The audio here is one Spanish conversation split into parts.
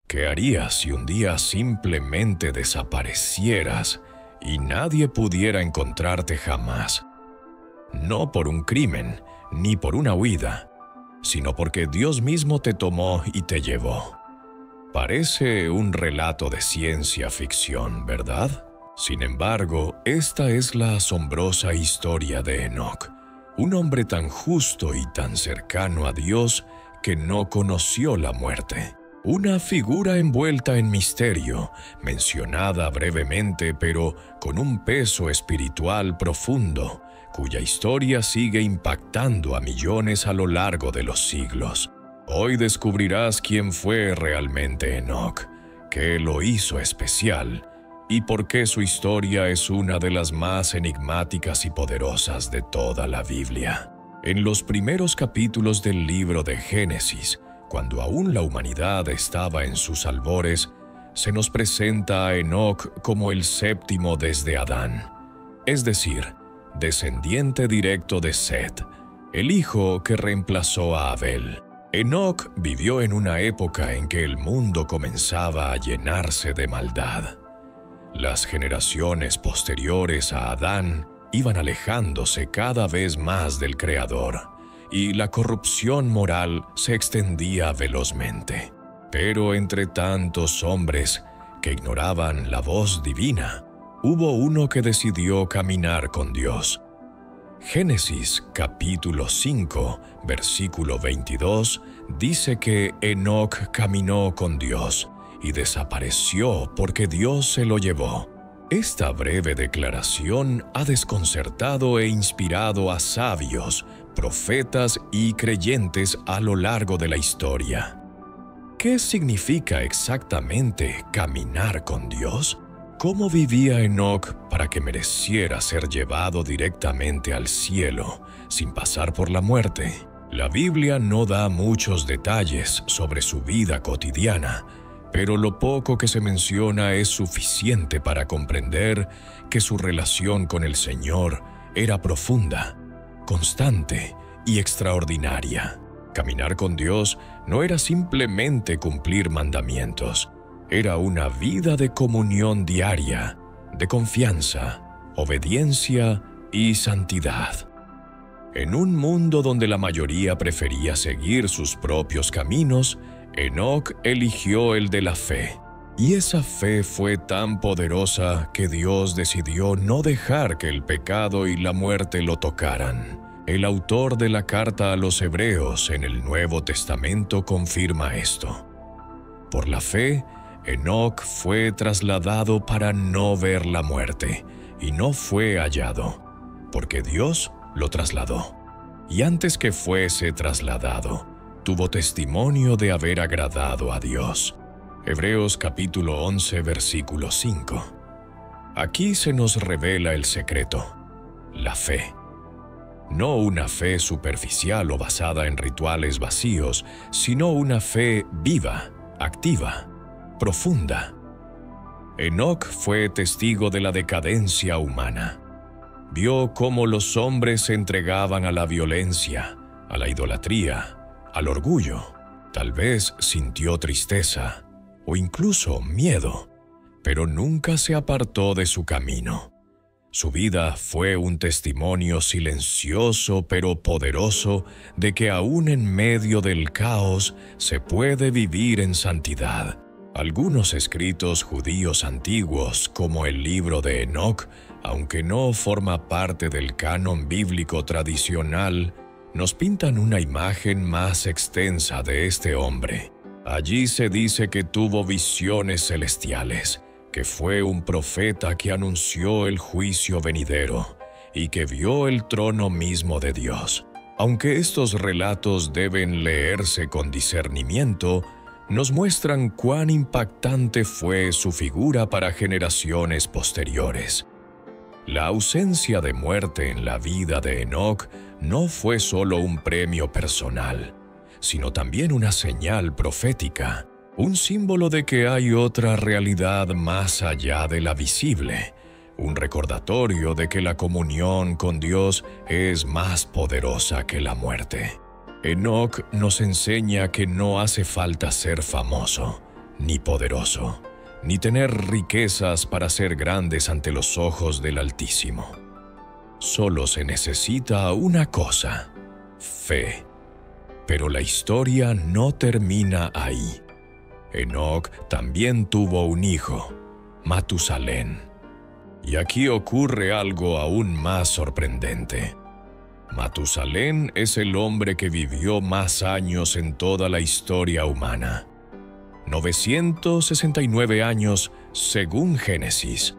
¿Qué harías si un día simplemente desaparecieras y nadie pudiera encontrarte jamás? No por un crimen, ni por una huida, sino porque Dios mismo te tomó y te llevó. Parece un relato de ciencia ficción, ¿verdad? Sin embargo, esta es la asombrosa historia de Enoc, un hombre tan justo y tan cercano a Dios que no conoció la muerte. Una figura envuelta en misterio, mencionada brevemente pero con un peso espiritual profundo, cuya historia sigue impactando a millones a lo largo de los siglos. Hoy descubrirás quién fue realmente Enoc, qué lo hizo especial y por qué su historia es una de las más enigmáticas y poderosas de toda la Biblia. En los primeros capítulos del libro de Génesis, cuando aún la humanidad estaba en sus albores, se nos presenta a Enoc como el séptimo desde Adán, es decir, descendiente directo de Set, el hijo que reemplazó a Abel. Enoc vivió en una época en que el mundo comenzaba a llenarse de maldad. Las generaciones posteriores a Adán iban alejándose cada vez más del Creador, y la corrupción moral se extendía velozmente. Pero entre tantos hombres que ignoraban la voz divina, hubo uno que decidió caminar con Dios. Génesis capítulo 5, versículo 22, dice que Enoc caminó con Dios y desapareció porque Dios se lo llevó. Esta breve declaración ha desconcertado e inspirado a sabios, profetas y creyentes a lo largo de la historia. ¿Qué significa exactamente caminar con Dios? ¿Cómo vivía Enoc para que mereciera ser llevado directamente al cielo sin pasar por la muerte? La Biblia no da muchos detalles sobre su vida cotidiana, pero lo poco que se menciona es suficiente para comprender que su relación con el Señor era profunda, constante y extraordinaria. Caminar con Dios no era simplemente cumplir mandamientos, era una vida de comunión diaria, de confianza, obediencia y santidad. En un mundo donde la mayoría prefería seguir sus propios caminos, Enoc eligió el de la fe. Y esa fe fue tan poderosa que Dios decidió no dejar que el pecado y la muerte lo tocaran. El autor de la carta a los Hebreos en el Nuevo Testamento confirma esto. Por la fe, Enoc fue trasladado para no ver la muerte, y no fue hallado, porque Dios lo trasladó. Y antes que fuese trasladado, tuvo testimonio de haber agradado a Dios. Hebreos capítulo 11, versículo 5. Aquí se nos revela el secreto, la fe. No una fe superficial o basada en rituales vacíos, sino una fe viva, activa, profunda. Enoc fue testigo de la decadencia humana. Vio cómo los hombres se entregaban a la violencia, a la idolatría, al orgullo. Tal vez sintió tristeza o incluso miedo, pero nunca se apartó de su camino. Su vida fue un testimonio silencioso pero poderoso de que aún en medio del caos se puede vivir en santidad. Algunos escritos judíos antiguos, como el libro de Enoc, aunque no forma parte del canon bíblico tradicional, nos pintan una imagen más extensa de este hombre. Allí se dice que tuvo visiones celestiales, que fue un profeta que anunció el juicio venidero y que vio el trono mismo de Dios. Aunque estos relatos deben leerse con discernimiento, nos muestran cuán impactante fue su figura para generaciones posteriores. La ausencia de muerte en la vida de Enoc no fue solo un premio personal, sino también una señal profética, un símbolo de que hay otra realidad más allá de la visible, un recordatorio de que la comunión con Dios es más poderosa que la muerte. Enoc nos enseña que no hace falta ser famoso, ni poderoso, ni tener riquezas para ser grandes ante los ojos del Altísimo. Solo se necesita una cosa: fe. Pero la historia no termina ahí. Enoc también tuvo un hijo, Matusalén. Y aquí ocurre algo aún más sorprendente. Matusalén es el hombre que vivió más años en toda la historia humana. 969 años según Génesis.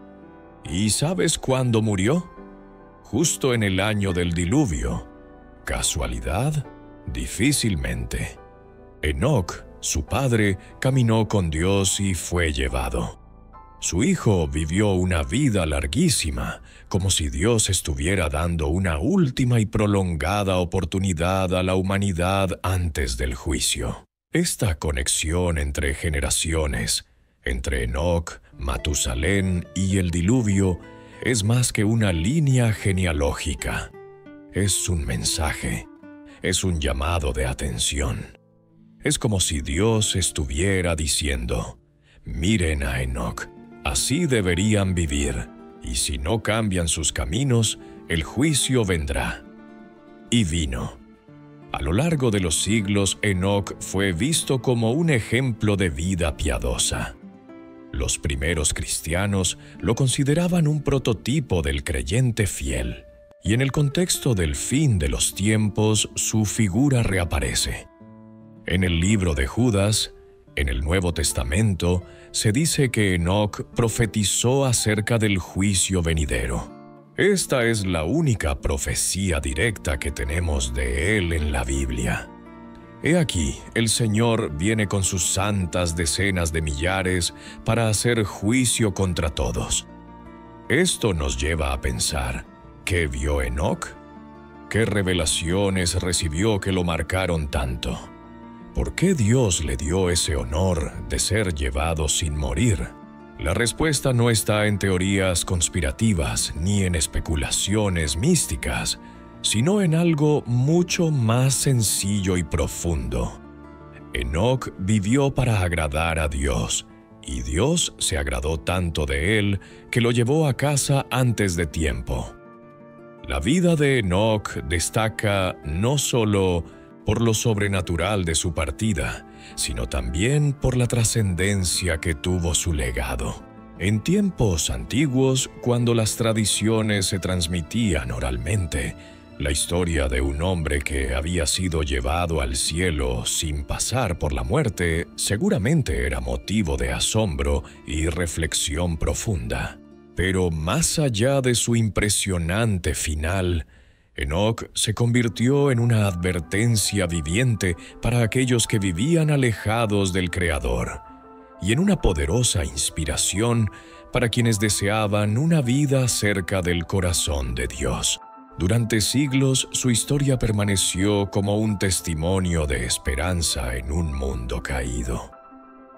¿Y sabes cuándo murió? Justo en el año del diluvio. ¿Casualidad? Difícilmente. Enoc, su padre, caminó con Dios y fue llevado. Su hijo vivió una vida larguísima, como si Dios estuviera dando una última y prolongada oportunidad a la humanidad antes del juicio. Esta conexión entre generaciones, entre Enoc, Matusalén y el diluvio, es más que una línea genealógica. Es un mensaje, es un llamado de atención. Es como si Dios estuviera diciendo: miren a Enoc, así deberían vivir, y si no cambian sus caminos, el juicio vendrá. Y vino. A lo largo de los siglos, Enoc fue visto como un ejemplo de vida piadosa. Los primeros cristianos lo consideraban un prototipo del creyente fiel, y en el contexto del fin de los tiempos, su figura reaparece. En el libro de Judas, en el Nuevo Testamento, se dice que Enoc profetizó acerca del juicio venidero. Esta es la única profecía directa que tenemos de él en la Biblia. He aquí, el Señor viene con sus santas decenas de millares para hacer juicio contra todos. Esto nos lleva a pensar: ¿qué vio Enoc? ¿Qué revelaciones recibió que lo marcaron tanto? ¿Por qué Dios le dio ese honor de ser llevado sin morir? La respuesta no está en teorías conspirativas ni en especulaciones místicas, sino en algo mucho más sencillo y profundo. Enoc vivió para agradar a Dios, y Dios se agradó tanto de él que lo llevó a casa antes de tiempo. La vida de Enoc destaca no solo por lo sobrenatural de su partida, sino también por la trascendencia que tuvo su legado. En tiempos antiguos, cuando las tradiciones se transmitían oralmente, la historia de un hombre que había sido llevado al cielo sin pasar por la muerte seguramente era motivo de asombro y reflexión profunda. Pero más allá de su impresionante final, Enoc se convirtió en una advertencia viviente para aquellos que vivían alejados del Creador, y en una poderosa inspiración para quienes deseaban una vida cerca del corazón de Dios. Durante siglos, su historia permaneció como un testimonio de esperanza en un mundo caído.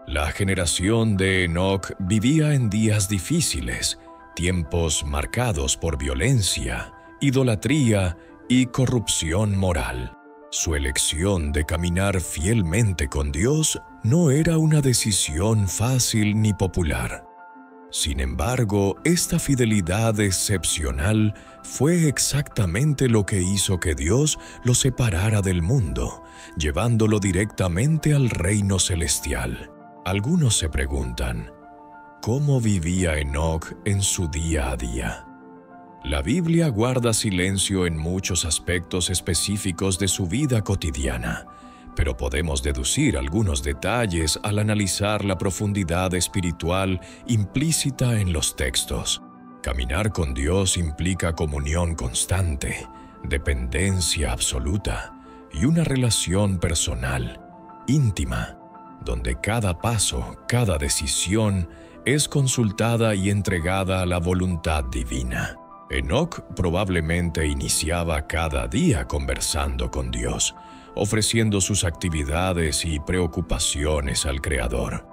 La generación de Enoc vivía en días difíciles, tiempos marcados por violencia, idolatría y corrupción moral. Su elección de caminar fielmente con Dios no era una decisión fácil ni popular. Sin embargo, esta fidelidad excepcional fue exactamente lo que hizo que Dios lo separara del mundo, llevándolo directamente al reino celestial. Algunos se preguntan: ¿cómo vivía Enoc en su día a día? La Biblia guarda silencio en muchos aspectos específicos de su vida cotidiana, pero podemos deducir algunos detalles al analizar la profundidad espiritual implícita en los textos. Caminar con Dios implica comunión constante, dependencia absoluta y una relación personal, íntima, donde cada paso, cada decisión es consultada y entregada a la voluntad divina. Enoc probablemente iniciaba cada día conversando con Dios, ofreciendo sus actividades y preocupaciones al Creador.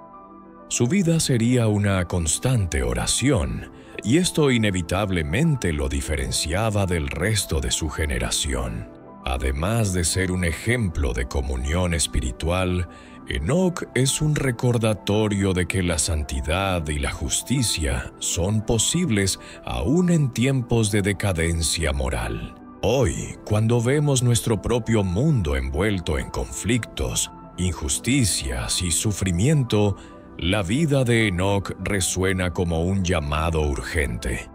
Su vida sería una constante oración, y esto inevitablemente lo diferenciaba del resto de su generación. Además de ser un ejemplo de comunión espiritual, Enoc es un recordatorio de que la santidad y la justicia son posibles aún en tiempos de decadencia moral. Hoy, cuando vemos nuestro propio mundo envuelto en conflictos, injusticias y sufrimiento, la vida de Enoc resuena como un llamado urgente.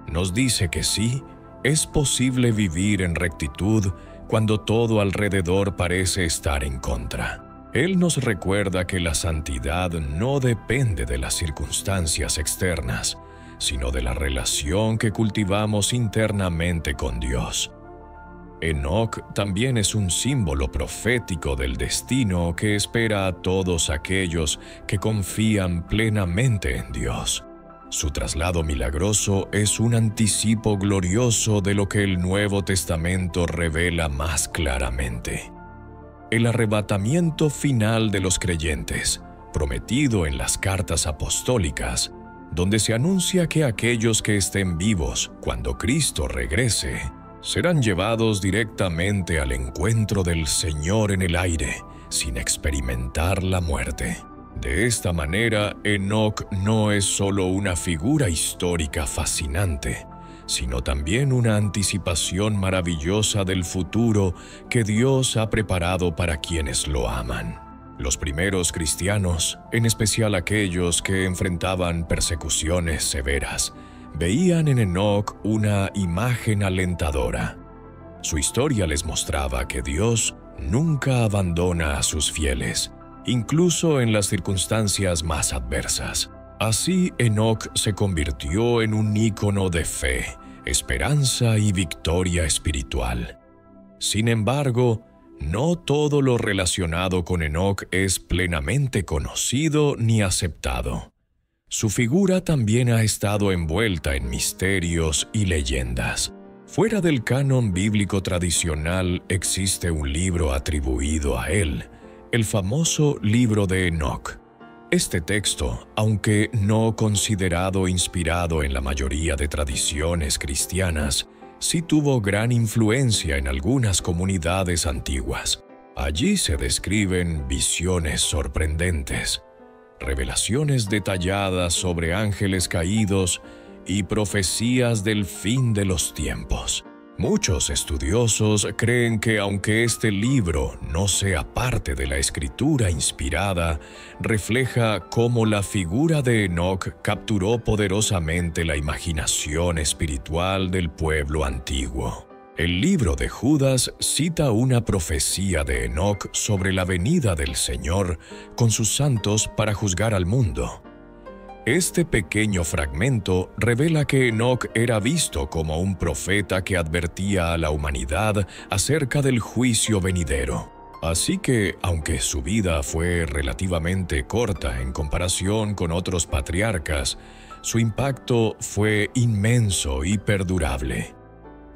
Nos dice que sí, es posible vivir en rectitud cuando todo alrededor parece estar en contra. Él nos recuerda que la santidad no depende de las circunstancias externas, sino de la relación que cultivamos internamente con Dios. Enoc también es un símbolo profético del destino que espera a todos aquellos que confían plenamente en Dios. Su traslado milagroso es un anticipo glorioso de lo que el Nuevo Testamento revela más claramente. El arrebatamiento final de los creyentes, prometido en las cartas apostólicas, donde se anuncia que aquellos que estén vivos cuando Cristo regrese, serán llevados directamente al encuentro del Señor en el aire, sin experimentar la muerte. De esta manera, Enoc no es solo una figura histórica fascinante, sino también una anticipación maravillosa del futuro que Dios ha preparado para quienes lo aman. Los primeros cristianos, en especial aquellos que enfrentaban persecuciones severas, veían en Enoc una imagen alentadora. Su historia les mostraba que Dios nunca abandona a sus fieles, incluso en las circunstancias más adversas. Así, Enoc se convirtió en un ícono de fe, esperanza y victoria espiritual. Sin embargo, no todo lo relacionado con Enoc es plenamente conocido ni aceptado. Su figura también ha estado envuelta en misterios y leyendas. Fuera del canon bíblico tradicional existe un libro atribuido a él, el famoso Libro de Enoc. Este texto, aunque no considerado inspirado en la mayoría de tradiciones cristianas, sí tuvo gran influencia en algunas comunidades antiguas. Allí se describen visiones sorprendentes, revelaciones detalladas sobre ángeles caídos y profecías del fin de los tiempos. Muchos estudiosos creen que aunque este libro no sea parte de la escritura inspirada, refleja cómo la figura de Enoc capturó poderosamente la imaginación espiritual del pueblo antiguo. El libro de Judas cita una profecía de Enoc sobre la venida del Señor con sus santos para juzgar al mundo. Este pequeño fragmento revela que Enoc era visto como un profeta que advertía a la humanidad acerca del juicio venidero. Así que, aunque su vida fue relativamente corta en comparación con otros patriarcas, su impacto fue inmenso y perdurable.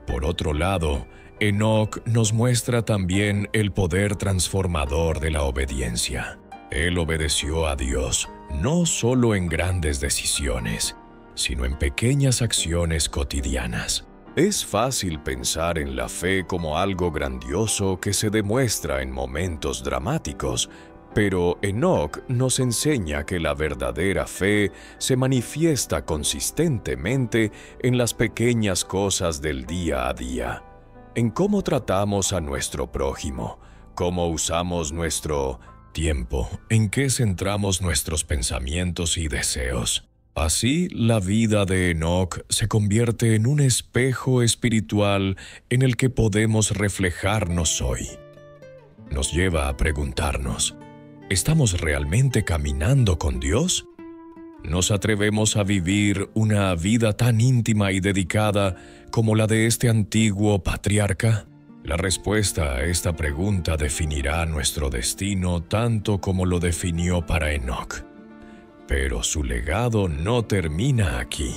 Por otro lado, Enoc nos muestra también el poder transformador de la obediencia. Él obedeció a Dios, no solo en grandes decisiones, sino en pequeñas acciones cotidianas. Es fácil pensar en la fe como algo grandioso que se demuestra en momentos dramáticos, pero Enoc nos enseña que la verdadera fe se manifiesta consistentemente en las pequeñas cosas del día a día, en cómo tratamos a nuestro prójimo, cómo usamos nuestro tiempo, en qué centramos nuestros pensamientos y deseos. Así, la vida de Enoc se convierte en un espejo espiritual en el que podemos reflejarnos hoy. Nos lleva a preguntarnos, ¿estamos realmente caminando con Dios? ¿Nos atrevemos a vivir una vida tan íntima y dedicada como la de este antiguo patriarca? La respuesta a esta pregunta definirá nuestro destino tanto como lo definió para Enoc. Pero su legado no termina aquí.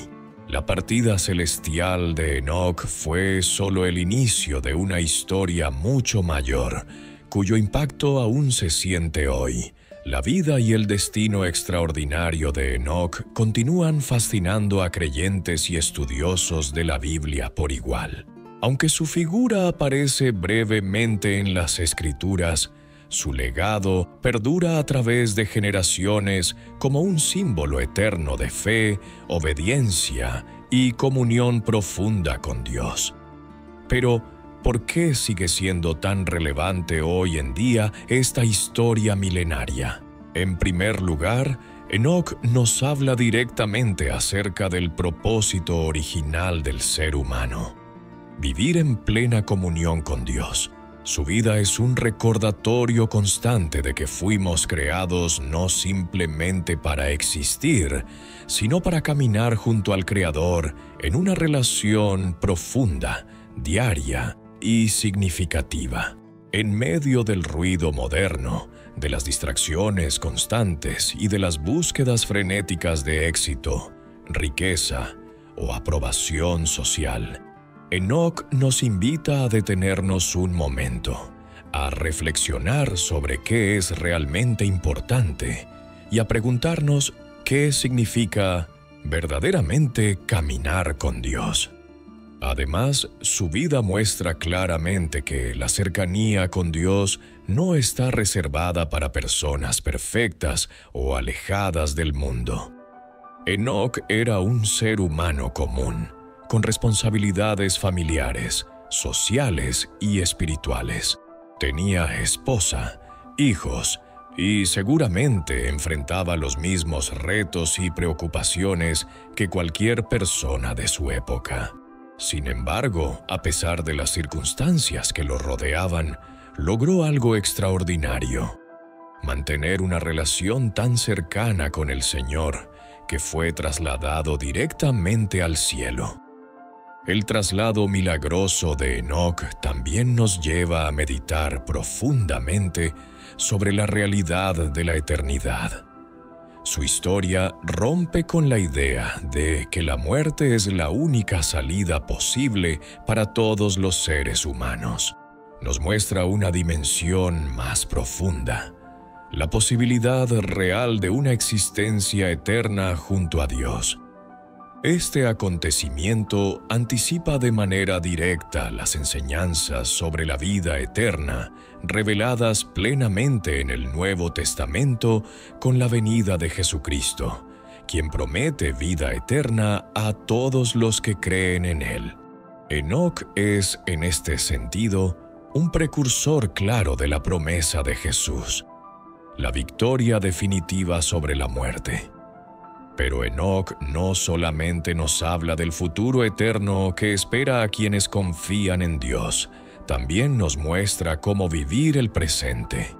La partida celestial de Enoc fue solo el inicio de una historia mucho mayor, cuyo impacto aún se siente hoy. La vida y el destino extraordinario de Enoc continúan fascinando a creyentes y estudiosos de la Biblia por igual. Aunque su figura aparece brevemente en las Escrituras, Su legado perdura a través de generaciones como un símbolo eterno de fe, obediencia y comunión profunda con Dios. Pero, ¿por qué sigue siendo tan relevante hoy en día esta historia milenaria? En primer lugar, Enoc nos habla directamente acerca del propósito original del ser humano: vivir en plena comunión con Dios. Su vida es un recordatorio constante de que fuimos creados no simplemente para existir, sino para caminar junto al Creador en una relación profunda, diaria y significativa. En medio del ruido moderno, de las distracciones constantes y de las búsquedas frenéticas de éxito, riqueza o aprobación social, Enoc nos invita a detenernos un momento, a reflexionar sobre qué es realmente importante y a preguntarnos qué significa verdaderamente caminar con Dios. Además, su vida muestra claramente que la cercanía con Dios no está reservada para personas perfectas o alejadas del mundo. Enoc era un ser humano común, con responsabilidades familiares, sociales y espirituales. Tenía esposa, hijos y seguramente enfrentaba los mismos retos y preocupaciones que cualquier persona de su época. Sin embargo, a pesar de las circunstancias que lo rodeaban, logró algo extraordinario: mantener una relación tan cercana con el Señor que fue trasladado directamente al cielo. El traslado milagroso de Enoc también nos lleva a meditar profundamente sobre la realidad de la eternidad. Su historia rompe con la idea de que la muerte es la única salida posible para todos los seres humanos. Nos muestra una dimensión más profunda, la posibilidad real de una existencia eterna junto a Dios. Este acontecimiento anticipa de manera directa las enseñanzas sobre la vida eterna, reveladas plenamente en el Nuevo Testamento con la venida de Jesucristo, quien promete vida eterna a todos los que creen en Él. Enoc es, en este sentido, un precursor claro de la promesa de Jesús, la victoria definitiva sobre la muerte. Pero Enoc no solamente nos habla del futuro eterno que espera a quienes confían en Dios, también nos muestra cómo vivir el presente.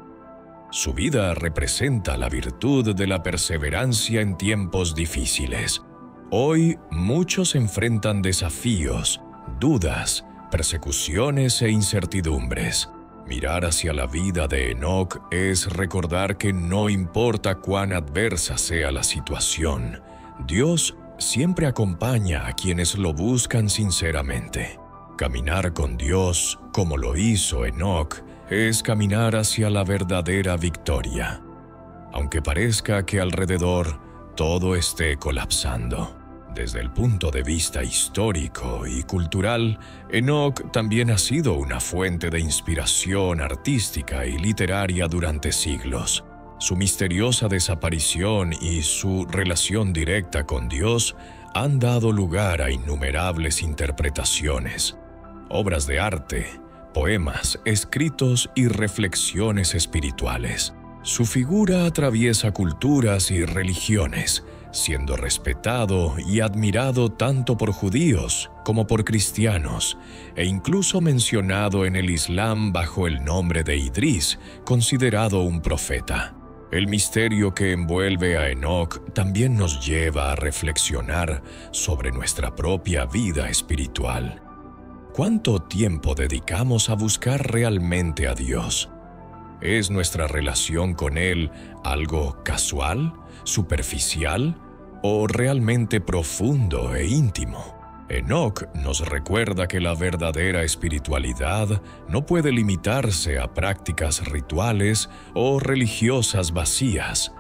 Su vida representa la virtud de la perseverancia en tiempos difíciles. Hoy muchos enfrentan desafíos, dudas, persecuciones e incertidumbres. Mirar hacia la vida de Enoc es recordar que no importa cuán adversa sea la situación, Dios siempre acompaña a quienes lo buscan sinceramente. Caminar con Dios, como lo hizo Enoc, es caminar hacia la verdadera victoria, aunque parezca que alrededor todo esté colapsando. Desde el punto de vista histórico y cultural, Enoc también ha sido una fuente de inspiración artística y literaria durante siglos. Su misteriosa desaparición y su relación directa con Dios han dado lugar a innumerables interpretaciones, obras de arte, poemas, escritos y reflexiones espirituales. Su figura atraviesa culturas y religiones, siendo respetado y admirado tanto por judíos como por cristianos, e incluso mencionado en el Islam bajo el nombre de Idris, considerado un profeta. El misterio que envuelve a Enoc también nos lleva a reflexionar sobre nuestra propia vida espiritual. ¿Cuánto tiempo dedicamos a buscar realmente a Dios? ¿Es nuestra relación con Él algo casual, superficial o realmente profundo e íntimo? Enoc nos recuerda que la verdadera espiritualidad no puede limitarse a prácticas rituales o religiosas vacías.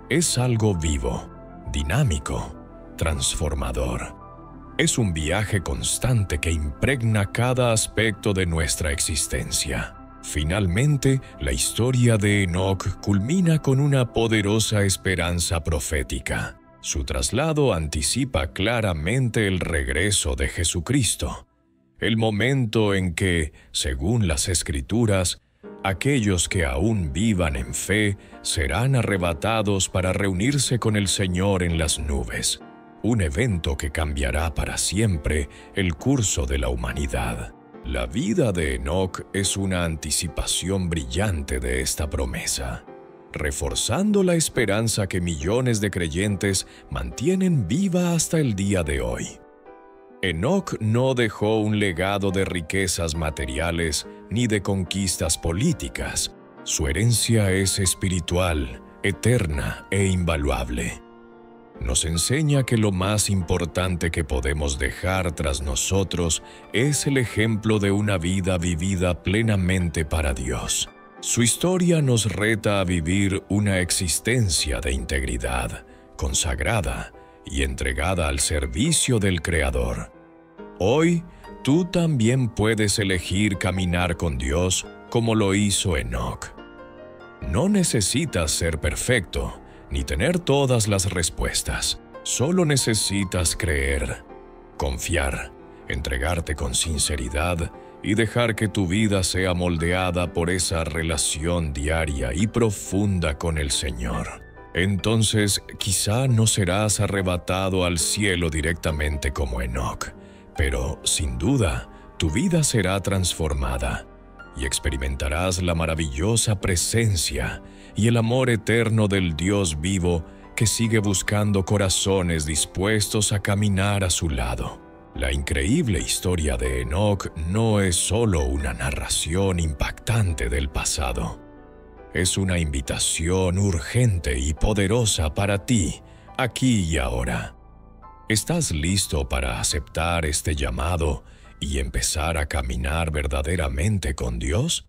Es algo vivo, dinámico, transformador. Es un viaje constante que impregna cada aspecto de nuestra existencia. Finalmente, la historia de Enoc culmina con una poderosa esperanza profética. Su traslado anticipa claramente el regreso de Jesucristo, el momento en que, según las Escrituras, aquellos que aún vivan en fe serán arrebatados para reunirse con el Señor en las nubes, un evento que cambiará para siempre el curso de la humanidad. La vida de Enoc es una anticipación brillante de esta promesa, reforzando la esperanza que millones de creyentes mantienen viva hasta el día de hoy. Enoc no dejó un legado de riquezas materiales ni de conquistas políticas. Su herencia es espiritual, eterna e invaluable. Nos enseña que lo más importante que podemos dejar tras nosotros es el ejemplo de una vida vivida plenamente para Dios. Su historia nos reta a vivir una existencia de integridad, consagrada y entregada al servicio del Creador. Hoy, tú también puedes elegir caminar con Dios como lo hizo Enoc. No necesitas ser perfecto, ni tener todas las respuestas. Solo necesitas creer, confiar, entregarte con sinceridad y dejar que tu vida sea moldeada por esa relación diaria y profunda con el Señor. Entonces, quizá no serás arrebatado al cielo directamente como Enoc, pero, sin duda, tu vida será transformada y experimentarás la maravillosa presencia y el amor eterno del Dios vivo que sigue buscando corazones dispuestos a caminar a su lado. La increíble historia de Enoc no es solo una narración impactante del pasado. Es una invitación urgente y poderosa para ti, aquí y ahora. ¿Estás listo para aceptar este llamado y empezar a caminar verdaderamente con Dios?